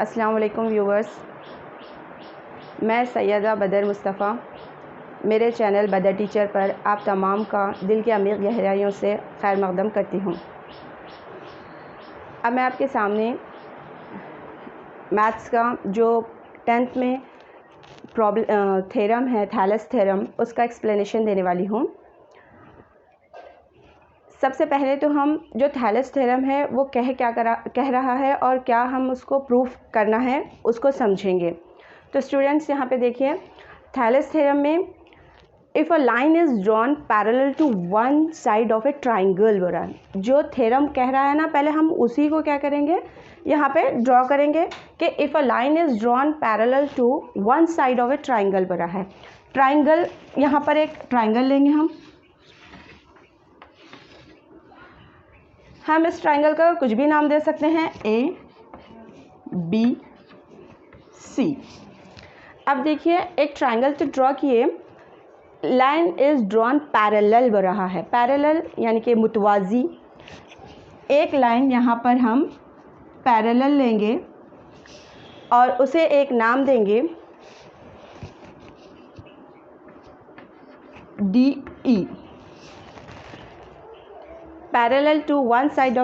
अस्सलाम वालेकुम व्यूवर्स, मैं सैयदा बदर मुस्तफ़ा मेरे चैनल बदर टीचर पर आप तमाम का दिल की अमीर गहराइयों से खैर मक़दम करती हूँ। अब मैं आपके सामने मैथ्स का जो 10th में थ्योरम है, थैलेस थ्योरम, उसका एक्सप्लेनेशन देने वाली हूँ। सबसे पहले तो हम जो थैलेस थ्योरम है वो कह रहा है और क्या हम उसको प्रूफ करना है उसको समझेंगे। तो स्टूडेंट्स यहाँ पे देखिए, थैलेस थ्योरम में if a line is drawn parallel to one side of a triangle बोला है। जो थ्योरम कह रहा है ना, पहले हम उसी को क्या करेंगे, यहाँ पे ड्रॉ करेंगे कि if a line is drawn parallel to one side of a triangle बोला है। ट्राइंगल, यहाँ पर एक ट्राइंगल लेंगे हम इस ट्राइंगल का कुछ भी नाम दे सकते हैं, ए बी सी। अब देखिए, एक ट्राइंगल तो ड्रॉ किए, लाइन इज़ ड्रॉन पैरेलल बोल रहा है। पैरेलल यानी कि मुतवाज़ी। एक लाइन यहाँ पर हम पैरेलल लेंगे और उसे एक नाम देंगे D E, parallel to one side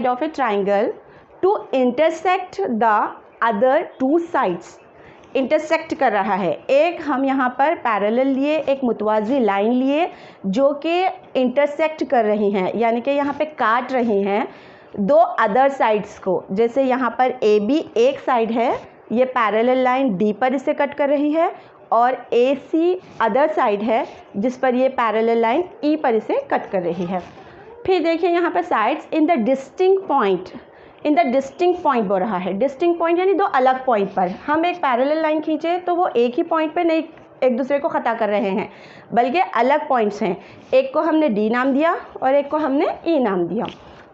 of a triangle to intersect the other two sides. Intersect कर रहा है। एक हम यहाँ पर पैरेलल लिए, एक मुतवाज़ी लाइन लिए जो कि इंटरसेक्ट कर रही हैं, यानी कि यहाँ पे काट रही हैं दो अदर साइड्स को। जैसे यहाँ पर ए बी एक साइड है, ये पैरेलल लाइन डी पर इसे कट कर रही है, और ए सी अदर साइड है जिस पर ये पैरेलल लाइन ई पर इसे कट कर रही है। फिर देखिए यहाँ पर sides in the distinct point बोल रहा है। डिस्टिंक्ट पॉइंट यानी दो अलग पॉइंट पर। हम एक पैरेलल लाइन खींचे तो वो एक ही पॉइंट पे नहीं एक दूसरे को ख़ता कर रहे हैं, बल्कि अलग पॉइंट्स हैं। एक को हमने डी नाम दिया और एक को हमने ई नाम दिया।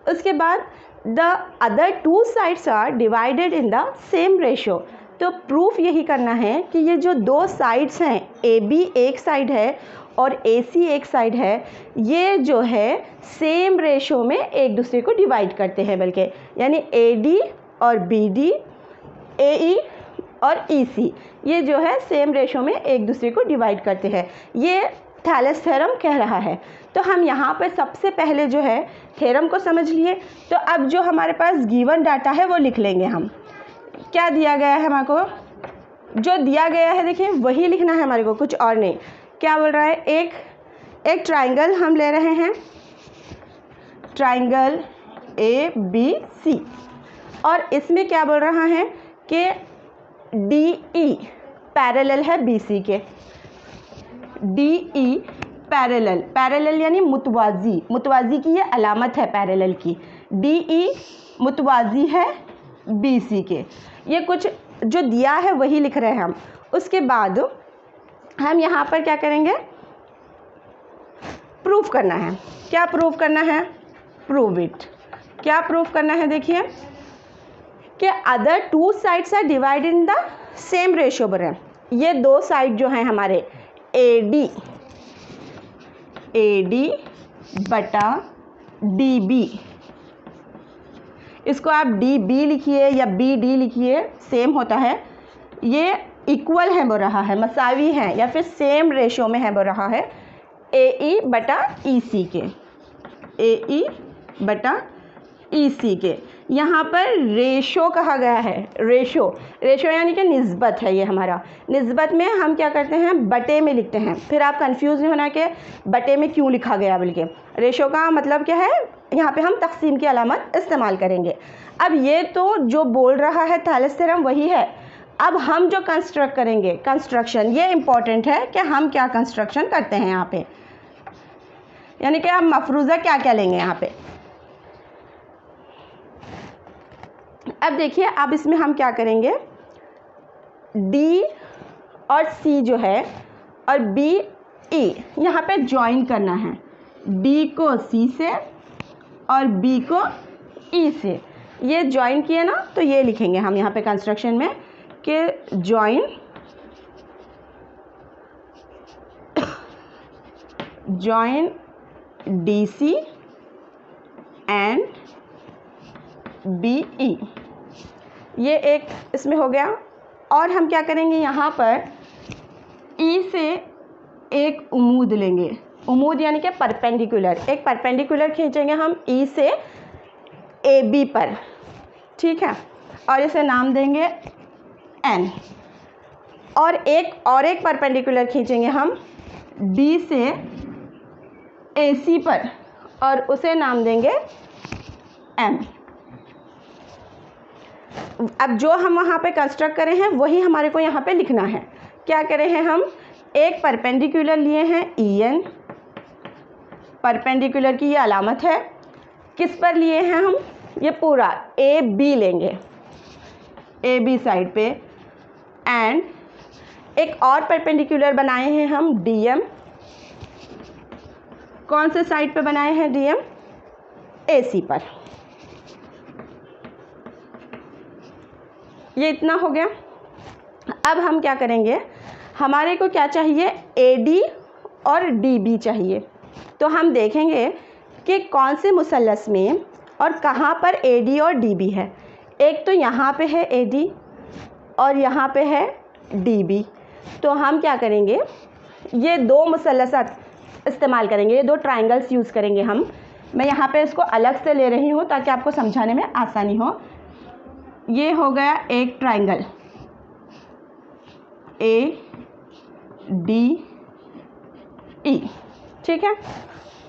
उसके बाद the other two sides are divided in the same ratio. तो प्रूफ यही करना है कि ये जो दो साइड्स हैं, ए बी एक साइड है और ए सी एक साइड है, ये जो है सेम रेशो में एक दूसरे को डिवाइड करते हैं, बल्कि यानी ए डी और बी डी, ए ई और ई सी, ये जो है सेम रेशो में एक दूसरे को डिवाइड करते हैं। ये थैलेस थ्योरम कह रहा है। तो हम यहाँ पर सबसे पहले जो है थ्योरम को समझ लिए। तो अब जो हमारे पास गिवन डाटा है वो लिख लेंगे हम। क्या दिया गया है हमारे को, जो दिया गया है देखिए वही लिखना है हमारे को, कुछ और नहीं। क्या बोल रहा है, एक ट्राइंगल हम ले रहे हैं, ट्राइंगल ए बी सी, और इसमें क्या बोल रहा है कि डी ई पैरेलल है बी सी के। डी ई पैरेलल यानी मुतवाज़ी की ये अलामत है पैरेलल की। डी ई मुतवाज़ी है बी सी के। ये कुछ जो दिया है वही लिख रहे हैं हम। उसके बाद हम यहाँ पर क्या करेंगे, प्रूफ करना है। क्या प्रूफ करना है, प्रूव इट। क्या प्रूफ करना है, देखिए कि other two sides are divided in the same ratio पर है। ये दो साइड जो हैं हमारे ए डी बटा डी बी, इसको आप डी बी लिखिए या बी डी लिखिए, सेम होता है। ये इक्वल है बोल रहा है, मसावी है या फिर सेम रेशो में है बोल रहा है ए ई बटा ई सी के। ए ई बटा ई सी के यहाँ पर रेशो कहा गया है। रेशो यानी कि निस्बत है। ये हमारा निस्बत में हम क्या करते हैं, बटे में लिखते हैं। फिर आप कंफ्यूज नहीं होना कि बटे में क्यों लिखा गया, बल्कि रेशो का मतलब क्या है, यहाँ पे हम तकसीम की अलामत इस्तेमाल करेंगे। अब ये तो जो बोल रहा है थैलेस थ्योरम वही है। अब हम जो कंस्ट्रक्ट करेंगे, कंस्ट्रक्शन, ये इम्पॉर्टेंट है कि हम क्या कंस्ट्रक्शन करते हैं यहाँ पे, यानी कि हम मफरूज़ा क्या क्या लेंगे यहाँ पे। अब देखिए, अब इसमें हम क्या करेंगे, डी और सी जो है और बी ई यहाँ पे ज्वाइन करना है। डी को सी से और बी को ई से ये ज्वाइन किए ना, तो ये लिखेंगे हम यहाँ पे कंस्ट्रक्शन में कि join D C and BE, ये एक इसमें हो गया। और हम क्या करेंगे, यहाँ पर E से एक उम्मूद लेंगे, उम्मूद यानी कि परपेंडिकुलर, एक परपेंडिकुलर खींचेंगे हम E से AB पर, ठीक है, और इसे नाम देंगे N। और एक परपेंडिकुलर खींचेंगे हम D से AC पर और उसे नाम देंगे M। अब जो हम वहाँ पे कंस्ट्रक्ट करे हैं वही हमारे को यहाँ पे लिखना है। क्या करे हैं हम, एक परपेंडिकुलर लिए हैं EN, परपेंडिकुलर की ये अलामत है। किस पर लिए हैं हम, ये पूरा AB लेंगे, AB साइड पे। एंड एक और परपेंडिकुलर बनाए हैं हम DM, कौन से साइड पे बनाए हैं DM, AC पर। ये इतना हो गया। अब हम क्या करेंगे, हमारे को क्या चाहिए, AD और DB चाहिए। तो हम देखेंगे कि कौन से मुसल्लस में और कहाँ पर AD और DB है। एक तो यहाँ पे है AD और यहाँ पे है DB। तो हम क्या करेंगे, ये दो मुसल्लसात इस्तेमाल करेंगे, ये दो ट्रायंगल्स यूज़ करेंगे हम। मैं यहाँ पे इसको अलग से ले रही हूँ ताकि आपको समझाने में आसानी हो। ये हो गया एक ट्रायंगल ADE, ठीक है।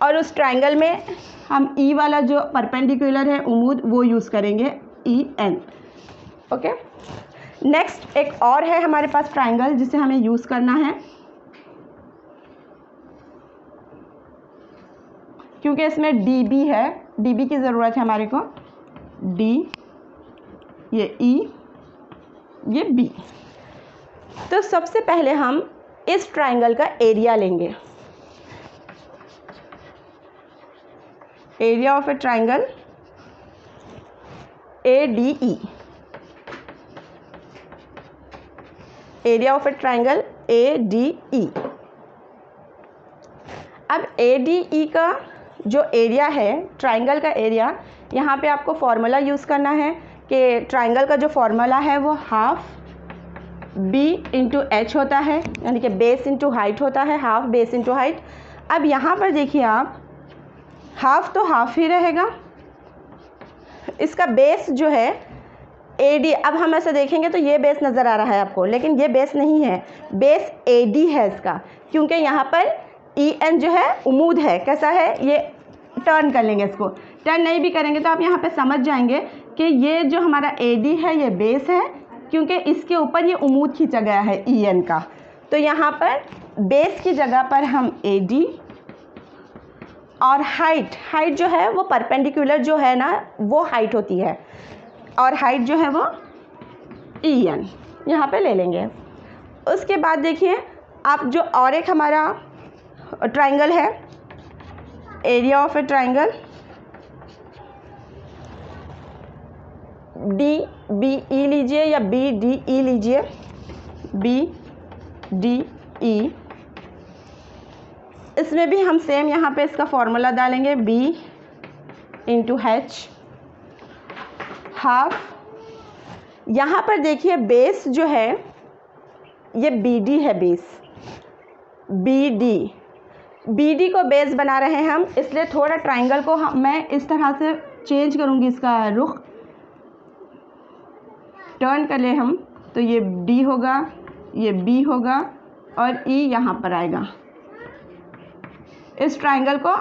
और उस ट्रायंगल में हम E वाला जो परपेंडिकुलर है उम्मूद वो यूज़ करेंगे EN, ओके। नेक्स्ट एक और है हमारे पास ट्रायंगल जिसे हमें यूज़ करना है, क्योंकि इसमें DB है, DB की ज़रूरत है हमारे को। D, ये E, ये B। तो सबसे पहले हम इस ट्रायंगल का एरिया लेंगे। Area of a triangle ADE, area of a triangle ADE। अब ADE का जो एरिया है, ट्रायंगल का एरिया, यहाँ पे आपको फॉर्मूला यूज़ करना है कि ट्रायंगल का जो फॉर्मूला है वो हाफ B इंटू H होता है, यानी कि बेस इंटू हाइट होता है, हाफ बेस इंटू हाइट। अब यहाँ पर देखिए आप, हाफ तो हाफ ही रहेगा, इसका बेस जो है AD। अब हम ऐसे देखेंगे तो ये बेस नज़र आ रहा है आपको, लेकिन ये बेस नहीं है, बेस AD है इसका, क्योंकि यहाँ पर EN जो है उम्मूद है। कैसा है, ये टर्न कर लेंगे, इसको टर्न नहीं भी करेंगे तो आप यहाँ पे समझ जाएंगे कि ये जो हमारा AD है ये बेस है, क्योंकि इसके ऊपर ये उम्मूद खींचा गया है EN का। तो यहाँ पर बेस की जगह पर हम AD और हाइट जो है वो परपेंडिकुलर जो है ना वो हाइट होती है, और हाइट जो है वो EN यहाँ पे ले लेंगे। उसके बाद देखिए आप, जो और एक हमारा ट्रायंगल है, area of a triangle DBE लीजिए या BDE लीजिए, BDE। इसमें भी हम सेम यहाँ पे इसका फॉर्मूला डालेंगे, B इंटू H, हाफ। यहाँ पर देखिए बेस जो है ये BD है, बेस BD को बेस बना रहे हैं हम, इसलिए थोड़ा ट्रायंगल को मैं इस तरह से चेंज करूँगी, इसका रुख टर्न कर ले हम, तो ये D होगा, ये B होगा और E यहाँ पर आएगा। इस ट्रायंगल को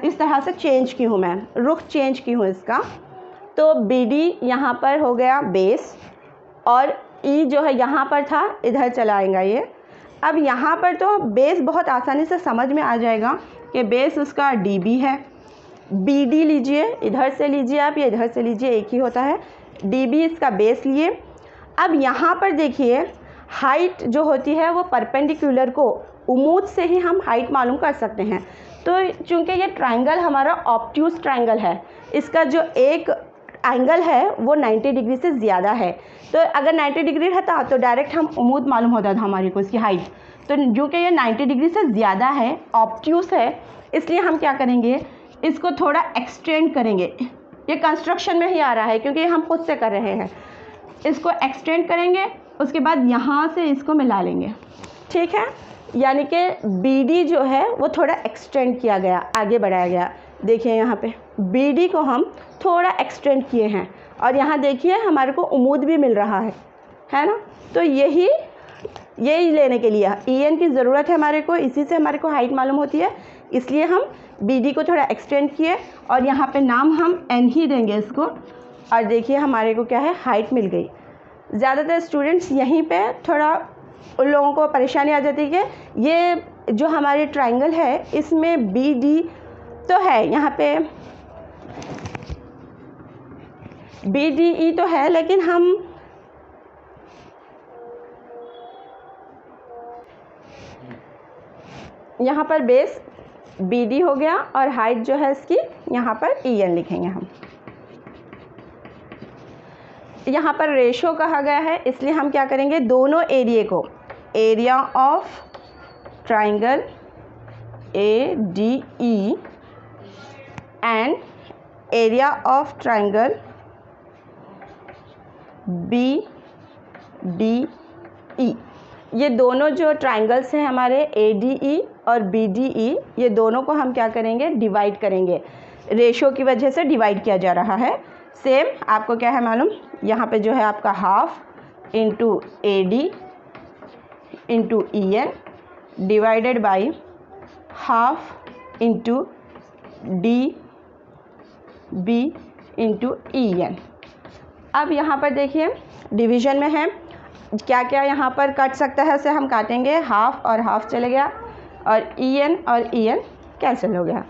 इस तरह से चेंज की हूँ मैं, रुख चेंज की हूँ इसका। तो BD यहाँ पर हो गया बेस, और E जो है यहाँ पर था, इधर चला आएगा ये। अब यहाँ पर तो बेस बहुत आसानी से समझ में आ जाएगा कि बेस उसका DB है। BD लीजिए, इधर से लीजिए आप, या इधर से लीजिए, एक ही होता है। DB इसका बेस लिए। अब यहाँ पर देखिए हाइट जो होती है वो परपेंडिकुलर को उम्मूद से ही हम हाइट मालूम कर सकते हैं। तो चूँकि ये ट्रायंगल हमारा ऑब्ट्यूज ट्रायंगल है, इसका जो एक एंगल है वो 90 डिग्री से ज़्यादा है। तो अगर 90 डिग्री रहता तो डायरेक्ट हम उम्मूद मालूम होता था हमारे को इसकी हाइट। तो जो कि ये 90 डिग्री से ज़्यादा है, ऑब्ट्यूज है, इसलिए हम क्या करेंगे, इसको थोड़ा एक्सटेंड करेंगे, ये कंस्ट्रक्शन में ही आ रहा है क्योंकि हम खुद से कर रहे हैं। इसको एक्सटेंड करेंगे, उसके बाद यहाँ से इसको मिला लेंगे, ठीक है। यानी कि BD जो है वो थोड़ा एक्सटेंड किया गया, आगे बढ़ाया गया। देखिए यहाँ पे BD को हम थोड़ा एक्सटेंड किए हैं और यहाँ देखिए हमारे को उमूद भी मिल रहा है ना। तो यही लेने के लिए EN की ज़रूरत है हमारे को, इसी से हमारे को हाइट मालूम होती है, इसलिए हम BD को थोड़ा एक्सटेंड किए और यहाँ पे नाम हम N ही देंगे इसको। और देखिए हमारे को क्या है, हाइट मिल गई। ज़्यादातर स्टूडेंट्स यहीं पे थोड़ा उन लोगों को परेशानी आ जाती है कि ये जो हमारे ट्राइंगल है इसमें BD तो है, यहाँ पे BDE तो है, लेकिन हम यहाँ पर बेस BD हो गया और हाइट जो है इसकी यहाँ पर EN लिखेंगे हम। यहाँ पर रेशो कहा गया है, इसलिए हम क्या करेंगे, दोनों एरिया को, area of triangle ADE and area of triangle BDE, ये दोनों जो ट्राइंगल्स हैं हमारे ADE और BDE, ये दोनों को हम क्या करेंगे, डिवाइड करेंगे। रेशो की वजह से डिवाइड किया जा रहा है। सेम आपको क्या है मालूम, यहाँ पे जो है आपका half into AD into EN divided by half into DB into EN। अब यहाँ पर देखिए डिवीज़न में है, क्या क्या यहाँ पर कट सकता है उसे हम काटेंगे। हाफ और हाफ चले गया और EN कैंसिल हो गया।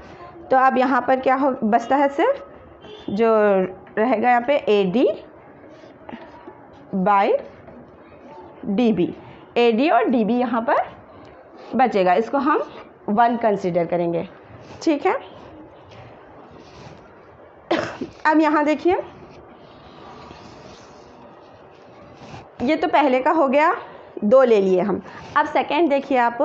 तो अब यहाँ पर क्या हो बचता है, सिर्फ जो रहेगा यहाँ पे AD बाई DB, AD और DB यहाँ पर बचेगा, इसको हम 1 कंसीडर करेंगे, ठीक है। अब यहाँ देखिए ये तो पहले का हो गया, 2 ले लिए हम। अब सेकंड देखिए आप,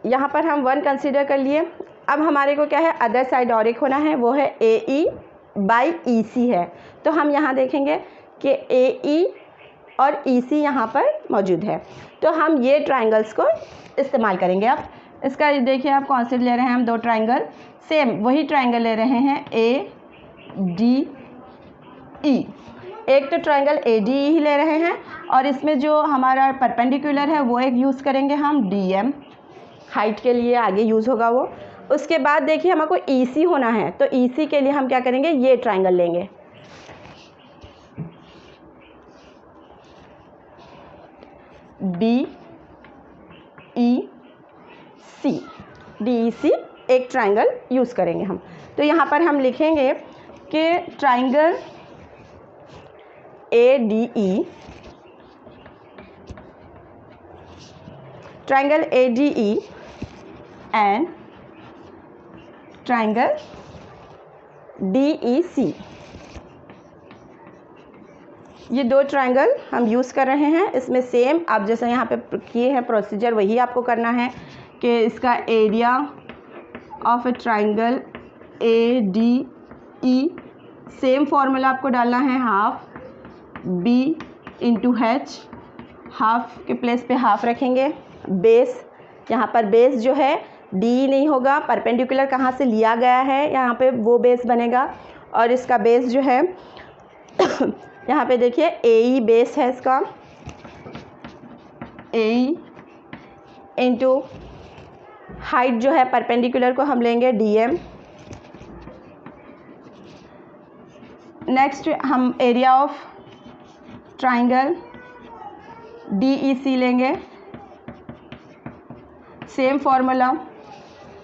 यहाँ पर हम 1 कंसीडर कर लिए। अब हमारे को क्या है, अदर साइड और एक होना है, वो है AE बाई EC है। तो हम यहाँ देखेंगे कि AE और EC यहाँ पर मौजूद है, तो हम ये ट्राइंगल्स को इस्तेमाल करेंगे। अब इसका देखिए आप कौन से ले रहे हैं, हम 2 ट्राइंगल, सेम वही ट्राइंगल ले रहे हैं ADE। एक तो ट्राइंगल ADE ही ले रहे हैं और इसमें जो हमारा परपेंडिकुलर है वो एक यूज़ करेंगे हम DM, हाइट के लिए आगे यूज़ होगा वो। उसके बाद देखिए हमको EC होना है, तो EC के लिए हम क्या करेंगे, ये ट्राइंगल लेंगे, DEC एक ट्राइंगल यूज़ करेंगे हम। तो यहाँ पर हम लिखेंगे कि triangle ADE and triangle DEC, ये 2 ट्राइंगल हम यूज़ कर रहे हैं। इसमें सेम आप जैसे यहाँ पे किए हैं प्रोसीजर, वही आपको करना है कि इसका area of a triangle ADE, same formula आपको डालना है, half B into H, half के प्लेस पे हाफ रखेंगे। बेस, यहाँ पर बेस जो है D नहीं होगा, परपेंडिकुलर कहाँ से लिया गया है यहाँ पे वो बेस बनेगा। और इसका बेस जो है यहाँ पे देखिए AE बेस है इसका, AE इंटू हाइट जो है परपेंडिकुलर को हम लेंगे DM। नेक्स्ट हम एरिया ऑफ ट्राइंगल DEC लेंगे, same formula,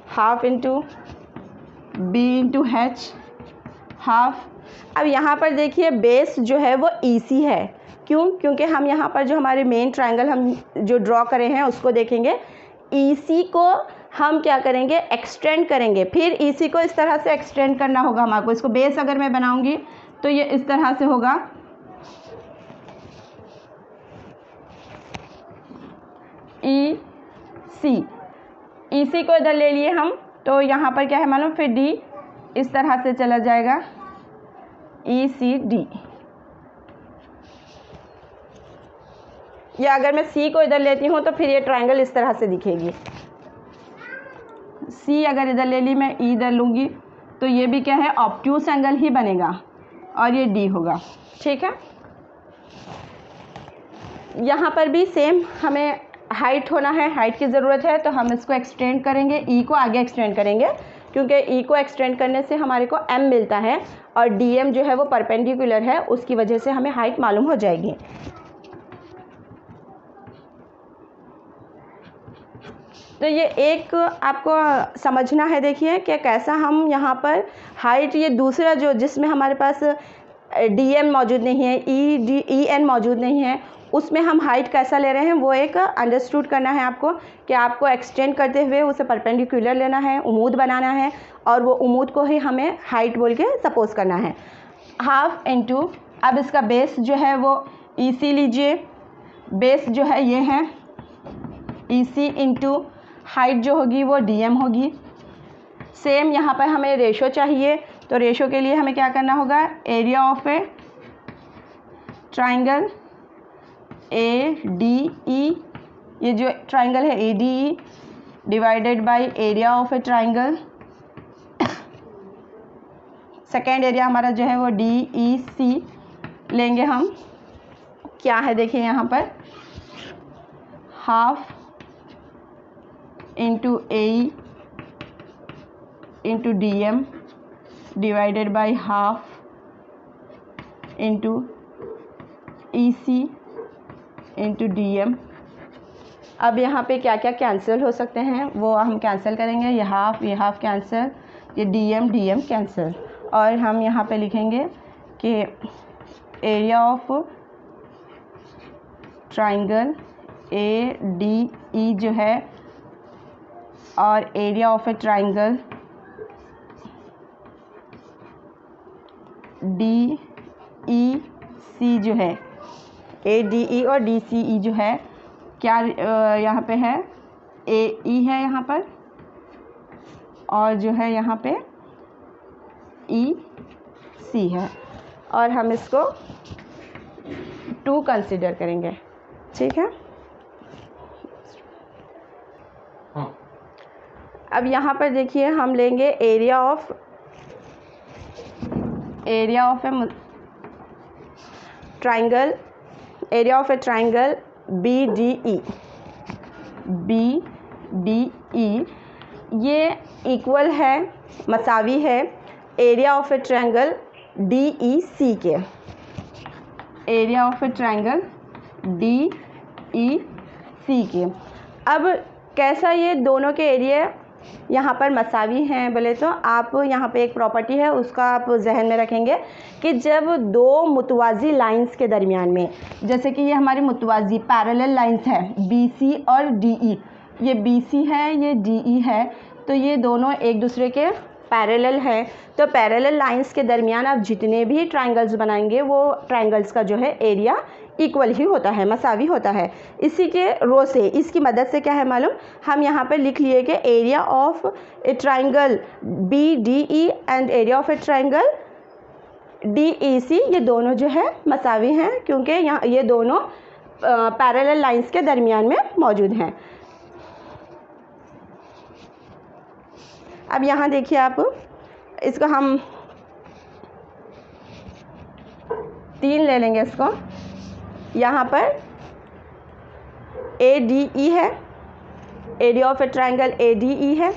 half into B into H, half. अब यहाँ पर देखिए बेस जो है वो EC है, क्यों, क्योंकि हम यहाँ पर जो हमारे मेन ट्राइंगल हम जो ड्रॉ करे हैं उसको देखेंगे। EC को हम क्या करेंगे, एक्सटेंड करेंगे, फिर EC को इस तरह से एक्सटेंड करना होगा हमारे। इसको बेस अगर मैं बनाऊंगी तो ये इस तरह से होगा, सी, ई सी को इधर ले लिए हम, तो यहाँ पर क्या है मालूम, फिर डी इस तरह से चला जाएगा, ई सी डी। या अगर मैं सी को इधर लेती हूँ तो फिर ये ट्रायंगल इस तरह से दिखेगी। सी अगर इधर ले ली, मैं ई इधर लूँगी, तो ये भी क्या है, ऑब्ट्यूस एंगल ही बनेगा और ये डी होगा। ठीक है, यहाँ पर भी सेम हमें हाइट होना है, हाइट की ज़रूरत है, तो हम इसको एक्सटेंड करेंगे, ई को आगे एक्सटेंड करेंगे, क्योंकि ई को एक्सटेंड करने से हमारे को एम मिलता है और डी एम जो है वो परपेंडिकुलर है, उसकी वजह से हमें हाइट मालूम हो जाएगी। तो ये एक आपको समझना है, देखिए कि कैसा हम यहाँ पर हाइट, ये दूसरा जो जिसमें हमारे पास डी एम मौजूद नहीं है, ई एन मौजूद नहीं है, उसमें हम हाइट कैसा ले रहे हैं, वो एक अंडरस्टूड करना है आपको, कि आपको एक्सटेंड करते हुए उसे परपेंडिकुलर लेना है, उमूद बनाना है, और वो उमूद को ही हमें हाइट बोल के सपोज करना है। हाफ इंटू, अब इसका बेस जो है वो ई सी लीजिए, बेस जो है ये है ई सी, इंटू हाइट जो होगी वो डी एम होगी। सेम यहाँ पर हमें रेशो चाहिए, तो रेशो के लिए हमें क्या करना होगा, area of a triangle A D E, ये जो ट्राइंगल है ए D E divided by area of a triangle, second area हमारा जो है वो डी ई सी लेंगे हम। क्या है देखिए यहाँ पर, half into A into D M divided by half into E C into D M. अब यहाँ पे क्या क्या कैंसिल हो सकते हैं वो हम कैंसिल करेंगे, ये हाफ कैंसिल, ये डी एम कैंसिल, और हम यहाँ पे लिखेंगे कि area of triangle A D E जो है, और area of a triangle D E C जो है, ए डी ई और डी सी ई जो है, क्या यहाँ पे है, ए ई है यहाँ पर, और जो है यहाँ पे ई सी है, और हम इसको 2 कंसिडर करेंगे। ठीक है, अब यहाँ पर देखिए हम लेंगे area of a triangle, area of a triangle B D E, ये इक्वल है, मसावी है area of a triangle D E C के, area of a triangle D E C के। अब कैसा ये दोनों के एरिया यहाँ पर मसावी हैं बोले, तो आप यहाँ पे एक प्रॉपर्टी है उसका आप जहन में रखेंगे कि जब दो मुतवाज़ी लाइंस के दरमियान में, जैसे कि ये हमारी मुतवाज़ी पैरेलल लाइंस है बी सी और डी ई, ये बी सी है, ये डी ई है, तो ये दोनों एक दूसरे के पैरेलल है, तो पैरेलल लाइंस के दरमियान आप जितने भी ट्रायंगल्स बनाएंगे वो ट्रायंगल्स का जो है एरिया इक्वल ही होता है, मसावी होता है। इसी के रो से, इसकी मदद से क्या है मालूम, हम यहाँ पर लिख लिए कि area of a triangle B D E and area of a triangle D E C, ये दोनों जो है मसावी हैं, क्योंकि यहाँ ये दोनों पैरेलल लाइंस के दरमियान में मौजूद हैं। अब यहाँ देखिए आप, इसको हम 3 ले लेंगे इसको, यहाँ पर ए डी ई है, area of a triangle A D E है,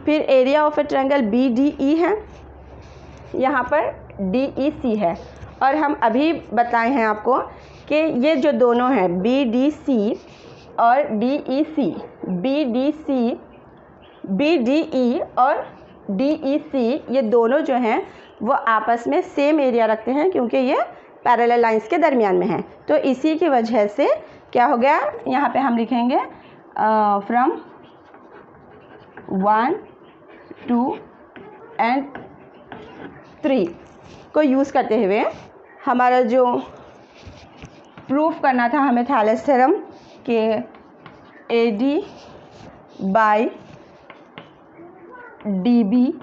फिर area of a triangle B D E है, यहाँ पर डी ई सी है, और हम अभी बताए हैं आपको कि ये जो दोनों हैं बी डी सी और डी ई सी, बी डी ई और डी ई सी, ये दोनों जो हैं वो आपस में सेम एरिया रखते हैं, क्योंकि ये पैरेलल लाइंस के दरमियान में हैं। तो इसी की वजह से क्या हो गया, यहाँ पे हम लिखेंगे फ्रॉम 1, 2 एंड 3 को यूज़ करते हुए हमारा जो प्रूफ करना था हमें थैलेस थ्योरम के A D by D B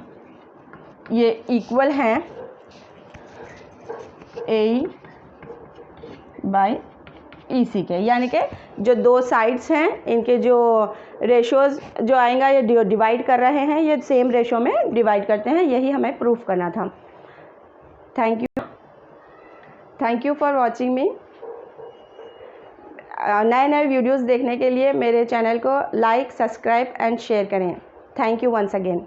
ये इक्वल हैं ए बाई ई सी के, यानी कि जो दो साइड्स हैं इनके जो रेशोज़ जो आएगा ये डिवाइड कर रहे हैं, ये सेम रेशो में डिवाइड करते हैं, यही हमें प्रूफ करना था। Thank you for watching me. नए नए वीडियोस देखने के लिए मेरे चैनल को लाइक, सब्सक्राइब एंड शेयर करें। Thank you once again.